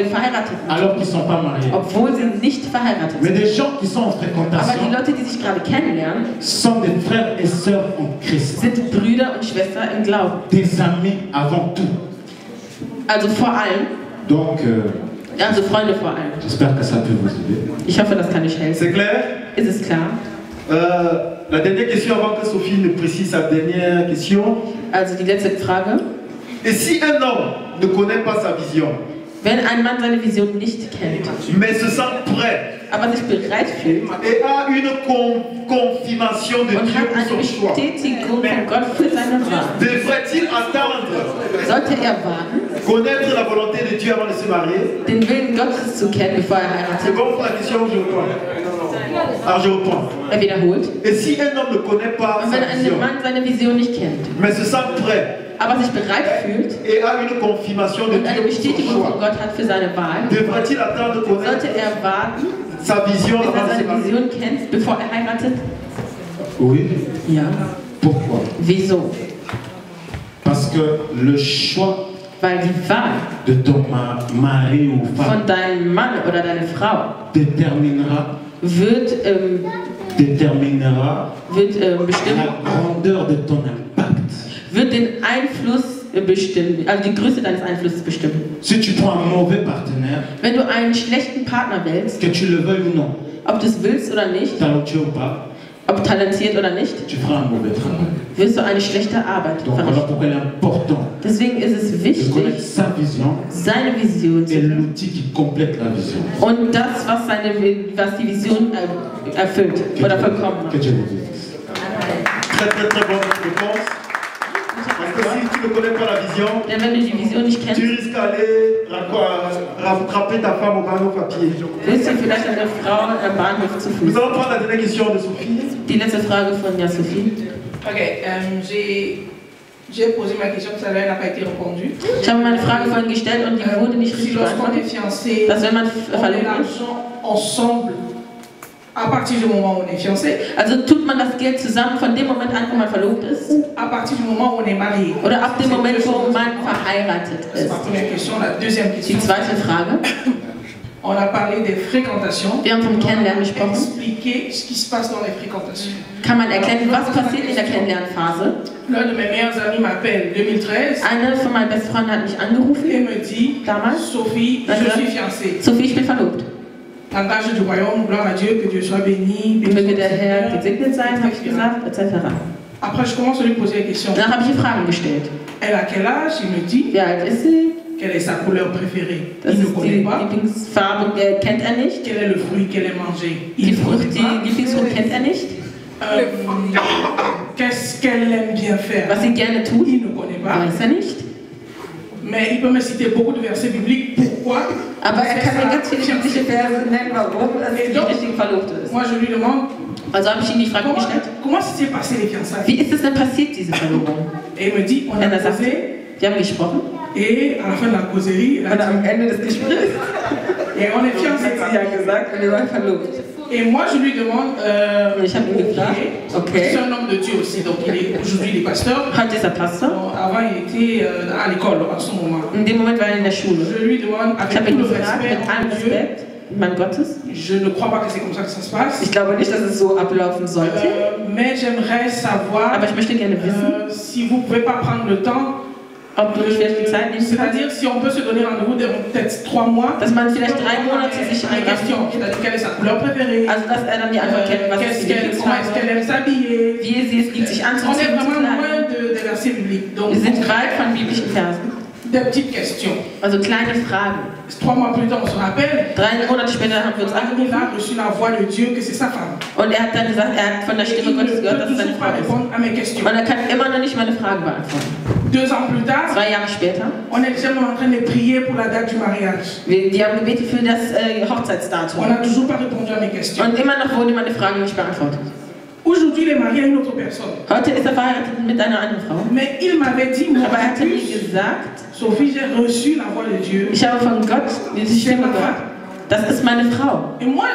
Verheirateten tun, alors qu'ils ne sont pas mariés. obwohl sie nicht verheiratet Mais sind. des gens qui sont en Aber die fréquentation Leute, die sich gerade kennenlernen, sont des frères et sœurs en Christ. sind Brüder und Schwestern im Glauben. Des amis avant tout. Also vor allem, Donc, also Freunde vor allem. j'espère que ça peut vous aider. Ich hoffe, das kann euch helfen. C'est clair? Ist es klar? La dernière question avant que Sophie ne précise sa dernière question. Also die letzte Frage. Et si un homme ne connaît pas sa vision, Wenn ein Mann seine Vision nicht kennt, mais se sent prêt aber sich bereit fühlt et a une confirmation de und Dieu hat pour eine son choix, Bestätigung von Gott für seine Wahl, devrait-il attendre, sollte er warten, connaître la volonté de Dieu avant de se marier? den Willen Gottes zu kennen, bevor er C'est heiratet? bon pour la question, je reprends. Alors je reprends. Er wiederholt. Et si un homme ne connaît pas Und sa wenn ein vision, Mann seine Vision nicht kennt, mais se sent prêt aber sich bereit fühlt et a une confirmation de und eine Dieu pour son Bestätigung von choix, Gott hat für seine Wahl, devrait-il attendre de connaître sollte er warten, sa vision bis avant er de se seine marier? Vision kennt, bevor er heiratet? Oui. Ja. Pourquoi? Wieso? Parce que le choix Weil die Wahl de ton mari ou von femme deinem Mann oder deiner Frau déterminera wird bestimmen, la grandeur de ton impact. wird den Einfluss bestimmen, also die Größe deines Einflusses bestimmen. Si tu prends un mauvais partenaire, Wenn du einen schlechten Partner wählst, que tu le veuilles ou non, ob du es willst oder nicht, talentueux ou pas, ob talentiert oder nicht, tu feras un mauvais travail. wirst du eine schlechte Arbeit Donc voilà verrichten. pourquoi il est important Deswegen ist es de connaître wichtig, sa vision seine Vision zu et kennen l'outil qui complète la vision. und das, was die Vision erfüllt oder vollkommen Que macht. Dieu vous bénisse. Très très très bonne réponse. Parce que si tu ne connais pas la vision, Denn wenn du die Vision nicht tu kennst, risques d'aller rattraper ta femme au bateau papier. willst du vielleicht eine Frau am Bahnhof zu Nous Fuß. allons prendre la dernière question de Sophie. Die letzte Frage von Sophie. Ok, j'ai posé ma question tout à l'heure, elle n'a pas été répondue. Ich habe meine Frage vorhin gestellt und die wurde nicht Si richtig lorsqu'on est beantwortet. fiancé, Dass wenn man on met verlobt ist, l'argent ensemble, à partir du moment où on est fiancé, also tut man das Geld zusammen von dem Moment an, wo man verlobt ist, ou à partir du moment où on est marié. oder ab dem C'est Moment, deux wo choses. man verheiratet C'est ist. ma première question. La deuxième question, Die zweite Frage. on a parlé des fréquentations. Wir haben vom Kennenlernen On a gesprochen. expliqué ce qui se passe dans les fréquentations. Kann man erklären, was passiert in der Kennenlernphase? L'un de mes meilleurs amis m'appelle 2013 Eine von meinen besten Freunden hat mich angerufen, et me dit, damals, Sophie, je suis fiancée. Sophie, ich bin verlobt. Langage du royaume, gloire à Dieu, que Dieu soit béni. béni Möge soit der Herr Seigneur. gesegnet sein, habe ich gesagt, etc. Après, je commence à lui poser des questions. Dann habe ich ihr Fragen gestellt. Elle a quel âge? Il me dit. Wie alt ist sie? Quelle est sa couleur préférée? Das Il ne ist connaît die pas. Lieblingsfarbe, kennt er nicht. Quel est le fruit qu'elle aime manger? Die Il ne connaît Frucht, die pas. Lieblingsfrucht kennt er nicht. Qu'est-ce qu'elle aime bien faire? Was sie gerne tut, Il ne connaît pas. weiß er nicht. Mais il peut me citer beaucoup de versets bibliques. Pourquoi? Aber er kann mir ganz viele Fiancé. biblische Verse nennen, warum es die richtige Verlobte ist. Moi, je lui demande Also habe ich ihm die Frage gestellt, comment s'est passé les fiançailles? wie ist es denn passiert, diese Verlobung? Et il me dit, on a Er sagt, causé wir haben gesprochen. et à la fin de la causerie, elle a Und dit, am Ende des Gesprächs et on est hat fiancés. sie ja gesagt, wir waren verlobt. Et moi, je lui demande, Ich habe ihn gefragt, c'est okay, un homme de Dieu aussi, donc aujourd'hui il est pasteur. heute ist er Pastor. Bon, avant, il était à l'école à ce moment. In dem Moment war er in der Schule. Je lui demande, Ich avec habe tout ihn le gefragt, respect mit allem en Dieu, Respekt, mein Gottes. je ne crois pas que c'est comme ça que ça se passe. Ich glaube nicht, dass es so ablaufen sollte. Mais j'aimerais savoir Aber ich möchte gerne wissen, si vous ne pouvez pas prendre le temps, ob du nicht vielleicht die Zeit nehmen kannst, c'est-à-dire si on peut se donner rendez-vous de peut-être 3 mois. dass man vielleicht 3 Monate sich Une question, c'est-à-dire quelle est sa couleur préférée, also dass er dann die Antwort kennt, was ist die comment est-ce qu'elle Lieblingsfarbe, aime s'habiller. wie sie es liebt, sich On est anzuziehen, zu vraiment kleiden. loin des versets bibliques. Donc, Wir sind weit von biblischen Versen. des petites questions. Also kleine Fragen. 3 mois plus tard, on se rappelle. 3 Monate später haben wir uns Il angerufen a reçu la voix de Dieu que c'est sa femme. und er hat dann gesagt, er hat von der Et Stimme il ne Gottes gehört, dass peut es seine toujours pas Frau ist. répondre à mes questions. Und er kann immer noch nicht meine Fragen beantworten. 2 ans plus tard, 2 Jahre später, on est déjà en train de prier pour la date du mariage. die haben gebetet für das On Hochzeitsdatum. n'a toujours pas répondu à mes questions. Und immer noch wurde meine Frage nicht beantwortet. Aujourd'hui, il est marié à une autre personne. Heute ist er verheiratet mit einer anderen Frau. Mais il m'avait dit, moi, Aber er hatte mir plus, gesagt, Sophie, j'ai reçu la voix de Dieu. ich habe von Gott diese Stimme gehört. Das ist meine Frau. Et moi,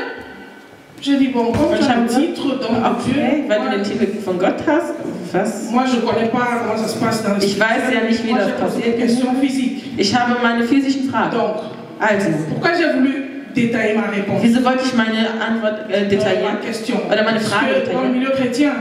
je dis, bon, comme Und tu ich as habe un gesagt, titre dans okay, Dieu, weil du den Titel von Gott hast, was? moi, je ne connais pas comment ça se passe dans le Ich weiß ja nicht, wie Moi, das j'ai posé passiert. des questions physiques. Ich habe meine physischen Fragen. Donc, Also, pourquoi j'ai voulu détailler ma réponse? wieso wollte ich meine Antwort detaillieren? Ma question. Oder meine Frage Parce que dans le detaillieren? milieu chrétien,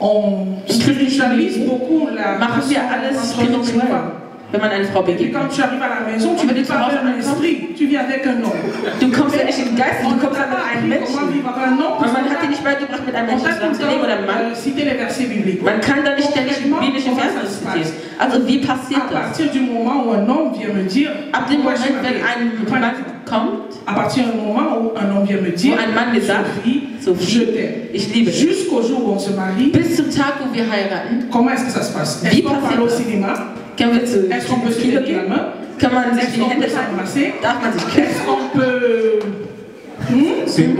on spiritualise beaucoup la Machen wir alles entre l'homme et la spirituell. femme. wenn man einer Frau Et begegnet. quand tu arrives à la maison, tu ne viens pas avec un esprit, tu viens avec un homme. Du kommst ja nicht im Geist, du kommst dann mit einem Comment Menschen. vivre avec un homme? Und man hat dir nicht beigebracht, mit einem On Menschen peut tout zusammen zu leben oder einem Mann. citer les versets bibliques. Man kann da nicht ständig biblische Verse zitieren. Also wie À passiert das? partir du moment où un homme vient me dire, Ab dem moi, je Moment, wenn m'appelle. ein Mann kommt, À partir du moment où un homme vient me wo dire, ein Mann mir sagt, Sophie, je Sophie, t'aime. ich liebe dich. Jusqu'au jour où on se marie, Bis zum Tag, wo wir heiraten, comment est-ce que ça se passe? Wie Est-ce qu'on passiert parle au das? cinéma? können wir zu Est-ce qu'on peut se Kino tenir la gehen? main? Kann man sich Est-ce die qu'on Hände peut halten? s'embrasser? Darf man sich Est-ce küssen? qu'on peut...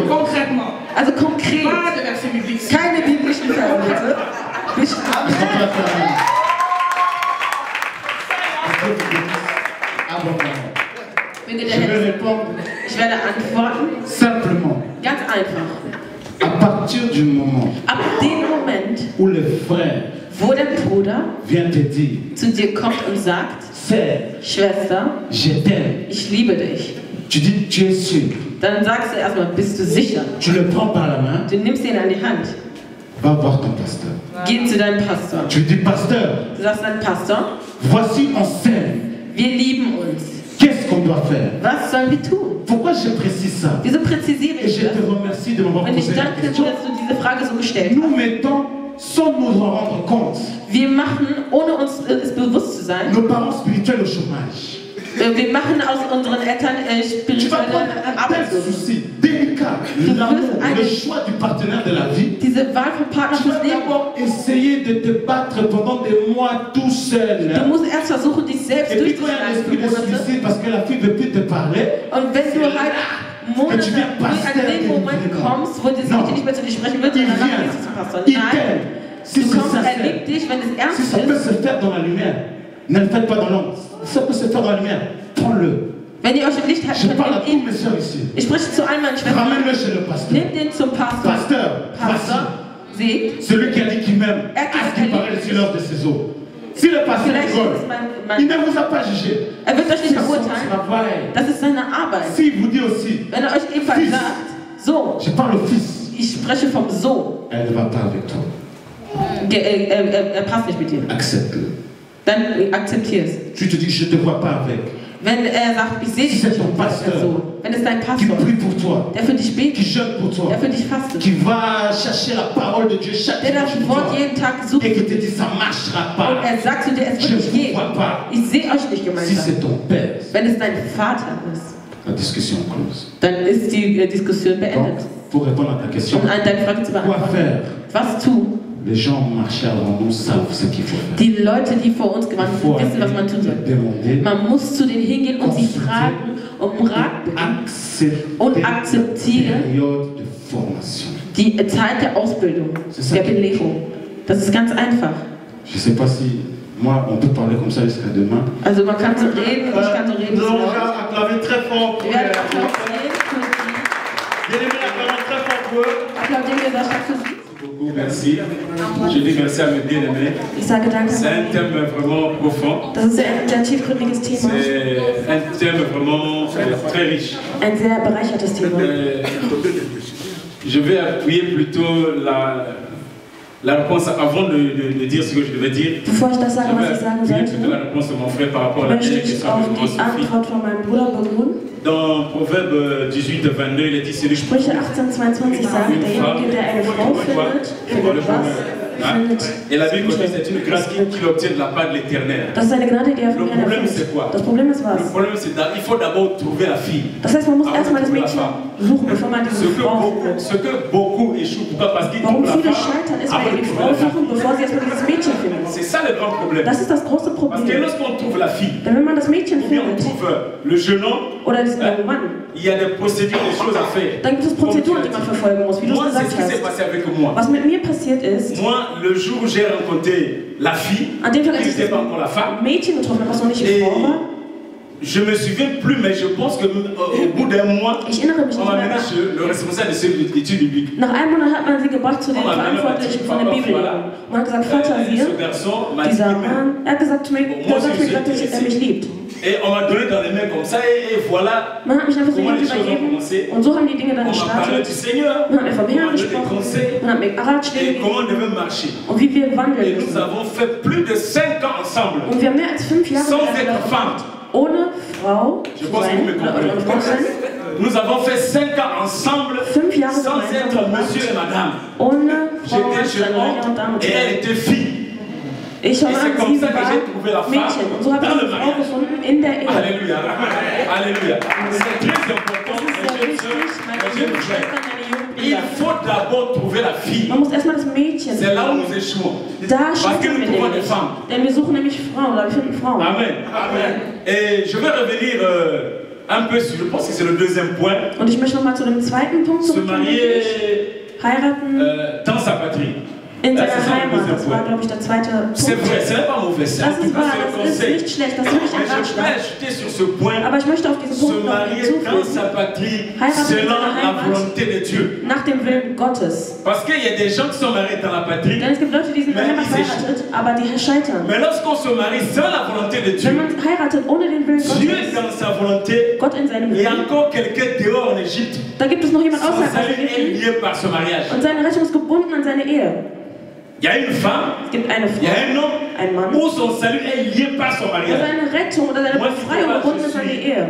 Concrètement. Also konkret, Pas de verset biblique. keine biblischen Verse, bitte. Nicht Je vais répondre Ich werde antworten, simplement. ganz einfach. À partir du moment Ab dem Moment, où le frère wo der Bruder vient te dire, zu dir kommt und sagt, Sœur, Schwester, je t'aime, ich liebe dich, tu dis, tu es sûr, dann sagst du erstmal, bist du sicher? tu le prends par la main, Du nimmst ihn an die Hand, va voir ton pasteur. geh zu deinem Pastor. Tu lui dis, pasteur, Du sagst deinem Pastor, voici on s'aime, wir lieben uns. qu'est-ce qu'on doit faire? Was sollen wir tun? Pourquoi je précise ça? Wieso präzisiere Et ich je das? te remercie de m'avoir Und ich posé la danke dir, question. dass du diese Frage so gestellt hast. Nous mettons, sans nous en rendre compte, Wir machen, ohne uns es bewusst zu sein, nos parents spirituels au chômage. wir machen aus unseren Eltern Tu vas spirituelle prendre un tel Arbeitslosen. souci délicat, l'amour, le choix du partenaire de la vie. Diese Wahl von Partner Tu vas fürs Leben. d'abord essayer de te battre pendant des mois tout seul. Du musst erst versuchen, dich selbst Et puis quand il y a un esprit durchzuschlagen für de Monate. suicide parce que la fille ne veut plus te parler, Und wenn du halt Monate an den Moment kommst, wo das Mädchen nicht mehr zu dir sprechen wird, il und danach vient, gehst du zum Pastor. il Nein, t'aime. Si du c'est kommst, er sincère, liebt dich, wenn es si ernst ça peut ist. se faire dans la lumière, ne le faites pas dans l'ombre. Si ça peut se faire dans la lumière, prends-le. Wenn ihr euch im Licht Je haltet, parle à dann tous nehmt mes ihn. soeurs ici. Ich spreche zu all meinen Schwestern. Ramène-le chez le pasteur. Nehmt den zum Pastor. Pasteur, Pastor, voici. seht, Celui qui a dit qu'il m'aime, Er à ce qu'il gesagt, paraît le silence de ses os. Si le pasteur vielleicht rigole, ist es il mein, ne vous a pas jugé. er wird euch nicht C'est son verurteilen. travail. Das ist seine Arbeit. S'il vous dit aussi, Wenn er euch ebenfalls Fils. sagt, so, je parle au fils, ich spreche vom Sohn, elle ne va pas avec toi. er passt nicht mit dir, Accepte-le. dann akzeptier es. Tu te dis, je ne te vois pas avec. Wenn er sagt, ich sehe dich C'est nicht ton als pasteur. Sohn, wenn es dein Qui Pastor prie ist, pour toi, der für dich qui betet, jeûne pour toi, der für dich fastet, qui va chercher la parole de Dieu chaque der jour das chez Wort toi, jeden Tag sucht et qui und te dit, ça ne marchera pas. er sagt zu dir, es Je wird ne nicht vous gehen. vois pas. Ich sehe euch nicht Si gemeinsam. c'est ton père, Wenn es dein Vater ist, la discussion close. dann ist die Diskussion Donc, beendet. pour répondre à ta question, Um an deine Frage zu quoi beantworten. faire? Was tun? Les gens marchés avant nous savent ce qu'il faut faire. Die Leute, die vor uns Il gewandert faut sind, wissen, was man tun soll. demander, Man muss zu denen hingehen und sie fragen, um Rat bitten und accepter akzeptieren la période de formation. die Zeit der Ausbildung, der Belehrung. Das ist ganz einfach. Je ne sais pas si, moi, on peut parler comme ça jusqu'à demain. Also man kann so reden, ich kann so reden. Nous bis allons morgen. déjà acclamer très fort pour Wir werden eux. applaudieren für sie. Bien aimé, acclamons très fort pour eux. Applaudieren wir sehr stark für sie. Merci. Je dis merci à mes bien-aimés. Ich sage danke. C'est un thème vraiment profond. Das ist ein sehr tiefgründiges Thema. C'est un thème vraiment très riche. Ein sehr bereichertes Thema. Je vais appuyer plutôt la réponse avant de dire ce que je devais dire. Bevor ich das sage, was ich sagen Je vais appuyer plutôt sollte, la réponse de mon frère par rapport à la möchte dernière ich question auf de die Antwort von meinem Bruder beruhen. Dans Proverbe 18, 22, il est dit celui qui Sprüche 18,22 sagt, derjenige, der eine Frau findet, findet was? Findet Et la Bible dit Güte. c'est une grâce qu'il obtient de la part de l'Éternel. Das ist eine Gnade, die er Le von mir problème erfüllt. c'est quoi? Das Problem ist Le was? problème c'est qu'il faut d'abord trouver la fille. Das heißt, man muss Avant de erstmal das trouver la Mädchen femme. suchen, bevor man diese Frau findet. Ce que beaucoup échouent, pourquoi? Parce qu'ils Warum trouvent la viele femme scheitern, ist, avant weil de die trouver Frau la femme. suchen, bevor sie erstmal dieses Mädchen finden. C'est ça le grand problème. Das ist das große Parce que Problem. lorsqu'on trouve la fille, Denn wenn man das Mädchen ou bien on findet, trouve le jeune homme, oder diesen jungen Mann, il y a des procédures, des choses à faire. dann gibt es Prozeduren, die man verfolgen muss, wie du es Moi, c'est gesagt ce qui s'est hast. passé avec moi. Was mit mir passiert ist, Moi, le jour où j'ai rencontré la fille, an dem Tag, als qui ich n'était das pas encore la femme, Mädchen getroffen habe, was noch nicht die Et Frau war, je me souviens plus, mais je pense qu'au bout d'un mois, ich erinnere mich on nicht m'a mehr mené nach. chez le responsable de l'étude biblique. Nach einem Monat hat man sie gebracht zu den Verantwortlichen von der Bibel. Man hat gesagt, Vater, Ce wir, garçon m'a dit, dieser Mann, er hat gesagt, zu mir, der sagt mir gerade, dass er mich liebt. Et on m'a donné dans les mains comme ça, et voilà Man hat mich einfach so comment les jemand choses ont übergeben commencé. und so haben die Dinge dann On m'a parlé gestartet. du Seigneur, Man hat mir vom on Herrn m'a donné des gesprochen, conseils, man hat mir Ratschläge et comment on gegeben devait marcher. und wie wir Et wandeln nous müssen. avons fait plus de 5 ans ensemble, Und wir haben mehr als 5 Jahre sans miteinander être femme. verbracht, ohne Frau Je zu pense que sein, vous me oder ohne Frau zu sein. comprenez. Nous avons fait 5 ans ensemble, 5 Jahre sans gemeinsam être verbracht, monsieur et madame. ohne Frau J'étais zu chez sein, moi, Herr und Damen und et elle Herren. était fille. Ich Et habe c'est comme sie ça que war j'ai trouvé la femme Mädchen und so habe ich dans le eine Frau mariage. gefunden in der Ehe. Alléluia. Alléluia. C'est très important, Das ist mes sehr jeunes wichtig, sœurs, meine mes jeunes jungen frères. Schwestern, meine jungen Il Brüder. faut d'abord trouver la fille. Man muss erstmal das Mädchen C'est là où finden. nous échouons. Da Parce que scheitern nous wir trouvons des nämlich. femmes. Denn wir suchen nämlich Frauen, oder wir finden Frauen. Amen. Amen. Et je vais revenir un peu sur, je pense que c'est le deuxième point, Und ich möchte nochmal zu dem zweiten Punkt se zurückkommen. marier Heiraten dans sa patrie. in Là, seiner c'est ça le Heimat. deuxième Das war, point. glaube ich, der zweite C'est Punkt. vrai, ce n'est pas mauvais, c'est en Das tout ist cas wahr, c'est das un ist conseil. nicht schlecht, das ist wirklich ein Mais je peux Ratschlag. ajouter sur ce point, Aber ich möchte auf diesen se Punkt noch marier dans hinzufügen. sa patrie Heiraten in selon seiner la Heimat volonté de Dieu. nach dem Willen Gottes. Parce qu'il y a des gens qui sont mariés dans la patrie, Denn es gibt Leute, die sind in der mais Heimat ils échouent. verheiratet, aber die scheitern. Mais lorsqu'on se marie sans la volonté de Wenn Dieu, man heiratet ohne den Willen Dieu Gottes, dans sa volonté, Gott in seinem il y a Willen, encore quelqu'un dehors en Égypte. da gibt es noch jemand Son außerhalb salut est Ägypten lié par ce mariage. und seine Rettung ist gebunden an seine Ehe. Il y a une femme, Es gibt eine il y a Frau, un homme ein Mann, où son salut est lié par son wo mariage. seine Rettung oder seine Moi, Befreiung je gebunden ist an suis- die Ehe.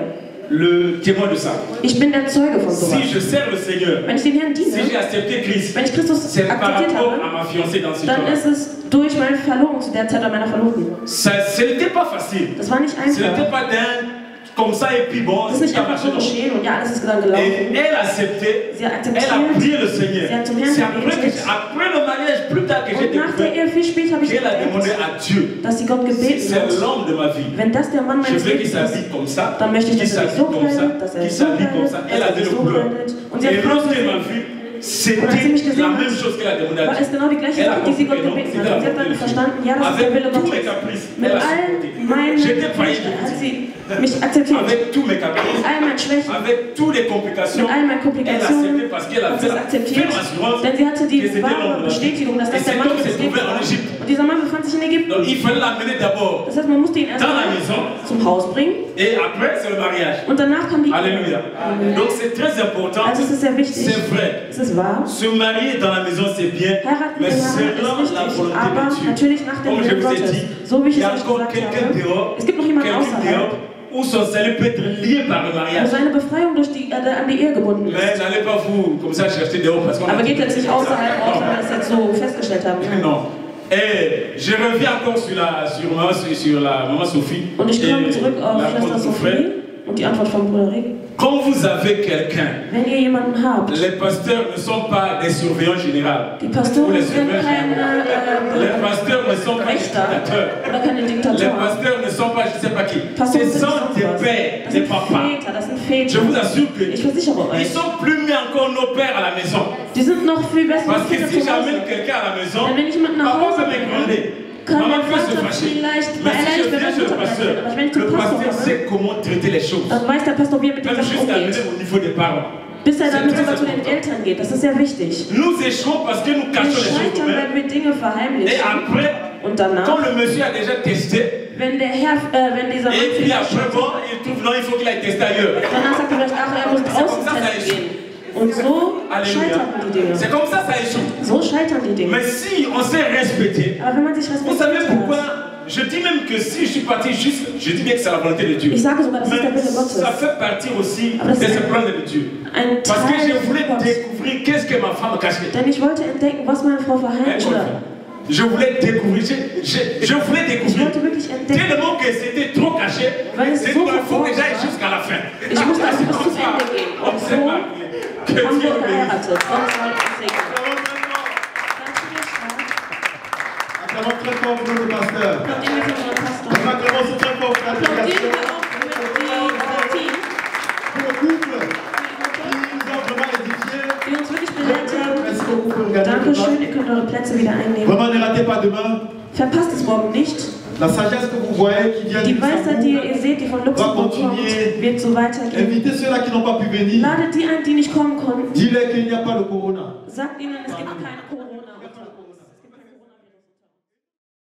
Le témoin de ça. Ich bin der Zeuge von sowas. Si je sers le Seigneur, Wenn ich den Herrn si j'ai diene, accepté Christ, wenn ich Christus c'est par akzeptiert rapport habe, à ma fiancée dans ce dann temps-là. ist es durch meine Verlobung zu der Zeit an meiner Verlobung. Ce n'était pas facile. Das war nicht Ce n'était einfach. pas d'un comme ça et puis bon, Das ist nicht ça einfach so marche. geschehen und ja, alles ist dann gelaufen. Et elle a accepté, Sie hat elle a akzeptiert. prié le Seigneur. Sie hat zum Herrn C'est après, gebetet. après le mariage, plus tard que j'ai Und nach der découvert Ehe, viel später habe ich qu'elle a demandé entdeckt, à Dieu, dass sie Gott si gebeten c'est hat. l'homme de ma vie, Wenn das der Mann je meines veux qu'il Lebens ist, s'habille comme ça, dann möchte ich, qu'il dass er sich s'habille so comme ça, kleidet, dass er qu'il sich so s'habille comme kleidet, ça. dass Elle a er dit sich le so couleur. kleidet. Und sie Et hat Frauen lorsqu'elle m'a gesehen. vu, Und als sie mich c'était gesehen la hat, même chose qu'elle a demandé à war es Dieu. genau die gleiche Elle a Sache, die sie compris Gott que non, gebeten c'était hat. la Und sie hat volonté dann de Dieu. verstanden, ja, das ist der Avec Wille tous mes Gottes. caprices, Mit elle a all supporté. meinen J'étais failli Schwächen de hat tout. sie mich akzeptiert. Avec tous mes caprices, Mit all meinen Schwächen, avec toutes les complications, mit all meinen elle a Komplikationen accepté parce qu'elle a hat sie es fait akzeptiert, la assurance denn sie hatte que die c'était wahre l'homme de la vie. Bestätigung, dass Et das der cet Mann homme s'est des trouvé Lebens en war. Égypte. Und dieser Mann befand sich in Ägypten. Donc il fallait l'amener d'abord Das heißt, man musste ihn erst dans la mal maison zum Haus bringen et après c'est le mariage. und danach kam die Alléluia. Donc c'est très important. Also es ist sehr wichtig, C'est vrai. es ist wahr. Se marier dans la maison c'est bien, Heiraten mais in der Heimat selon ist la wichtig, volonté aber de Dieu. natürlich nach dem Comme je Willen vous ai Gottes. dit, So wie ich il y es a euch encore gesagt quelqu'un habe. dehors, Es gibt noch jemanden quelqu'un außerhalb, dehors où son salut peut être lié par le wo mariage. seine Befreiung durch an die Ehe gebunden ist. Mais n'allez pas vous comme ça chercher dehors parce qu'on a Aber dit geht jetzt nicht außerhalb raus, wenn wir das jetzt so festgestellt haben. non. Et je reviens encore sur la maman Sophie. Und ich komme zurück auf la Schwester réponse de frère. Sophie und die Antwort von Bruder Rick. Quand vous avez quelqu'un, Wenn ihr jemanden habt, les pasteurs ne sont pas des surveillants généraux. die Ou Pastoren les sind surveillants généraux. Les keine pasteurs ne sont pas des Richter dictateurs. oder keine Les Diktatoren. pasteurs ne sont pas je ne sais pas qui. Pastoren Ce sind sont nicht des sonst was. pères, Das des sind papas. Väter, das sind Je Väter. vous assure que Ich versichere ils euch, sont plus mis encore nos pères à la maison. die sind noch viel besser Parce als que Väter si zu j'amène Hause. quelqu'un à la maison, Denn wenn ich jemanden nach papa Hause peut me bringe, gronder. kann Maman der peut se Vater fâcher. vielleicht Mais si beleidigt, je wenn viens er chez le Mutter pasteur, bleibt. Aber wenn ich zum le Pastor pasteur komme, sait comment traiter les choses. dann weiß der Pastor, wie er mit den Même Sachen jusqu'à umgeht. venir au niveau des parents. Bis er damit C'est sogar très zu den important. Eltern geht. Das ist sehr wichtig. Nous échouons parce que nous Wir cachons les choses scheitern, nous-mêmes. weil wir Dinge Et verheimlichen. après, Und danach, quand le monsieur a déjà testé, wenn dieser Mann et puis vielleicht après, bon, il trouve non, il faut qu'il aille tester ailleurs. danach sagt er vielleicht, ach, er muss draußen ça, ça testen gehen. Und so Alléluia. scheitern die Dinge. C'est comme ça échoue. So scheitern die Dinge. Mais si on s'est respecté, Aber wenn man sich vous savez respektiert pourquoi? hat, Je dis même que si je suis parti juste, je dis bien que c'est la volonté de Dieu. ich sage sogar, das ist der Mais Wille Gottes. ça fait partie aussi Aber das de ist ce plan de Dieu. Ein Parce que je Teil voulais Gottes. découvrir qu'est-ce que ma femme cachait. Denn ich wollte entdecken, was meine Frau verheimlicht. Je voulais découvrir, je voulais Ich découvrir. wollte wirklich entdecken. Tellement que c'était trop caché, Weil es c'est so qu'il faut que verborgen j'aille war. jusqu'à la fin. Ich musste also bis Comme zum ça, Ende gehen. on Und s'est so marié. Que haben Dieu wir bénisse. geheiratet. Gott sei gesegnet. Acclamons très fort pour notre pasteur. Applaudien wir für unseren Pastor. On acclame aussi très fort pour la Applaudien délégation, wir auch für das Team, pour le couple qui nous a vraiment édifiés. die uns wirklich belehrt haben. Merci beaucoup pour regarder. Dankeschön, ihr könnt eure Plätze wieder einnehmen. Vraiment, ne ratez pas demain. Verpasst es morgen nicht. La sagesse que vous voyez qui vient Die du Weisheit, die Luxembourg, ihr seht, die von Luxemburg kommt, wird so weitergehen. invitez ceux-là qui n'ont pas pu venir. Ladet die ein, die nicht kommen konnten. Dis-leur qu'il n'y a pas de corona. Sagt ihnen, es gibt keine Corona.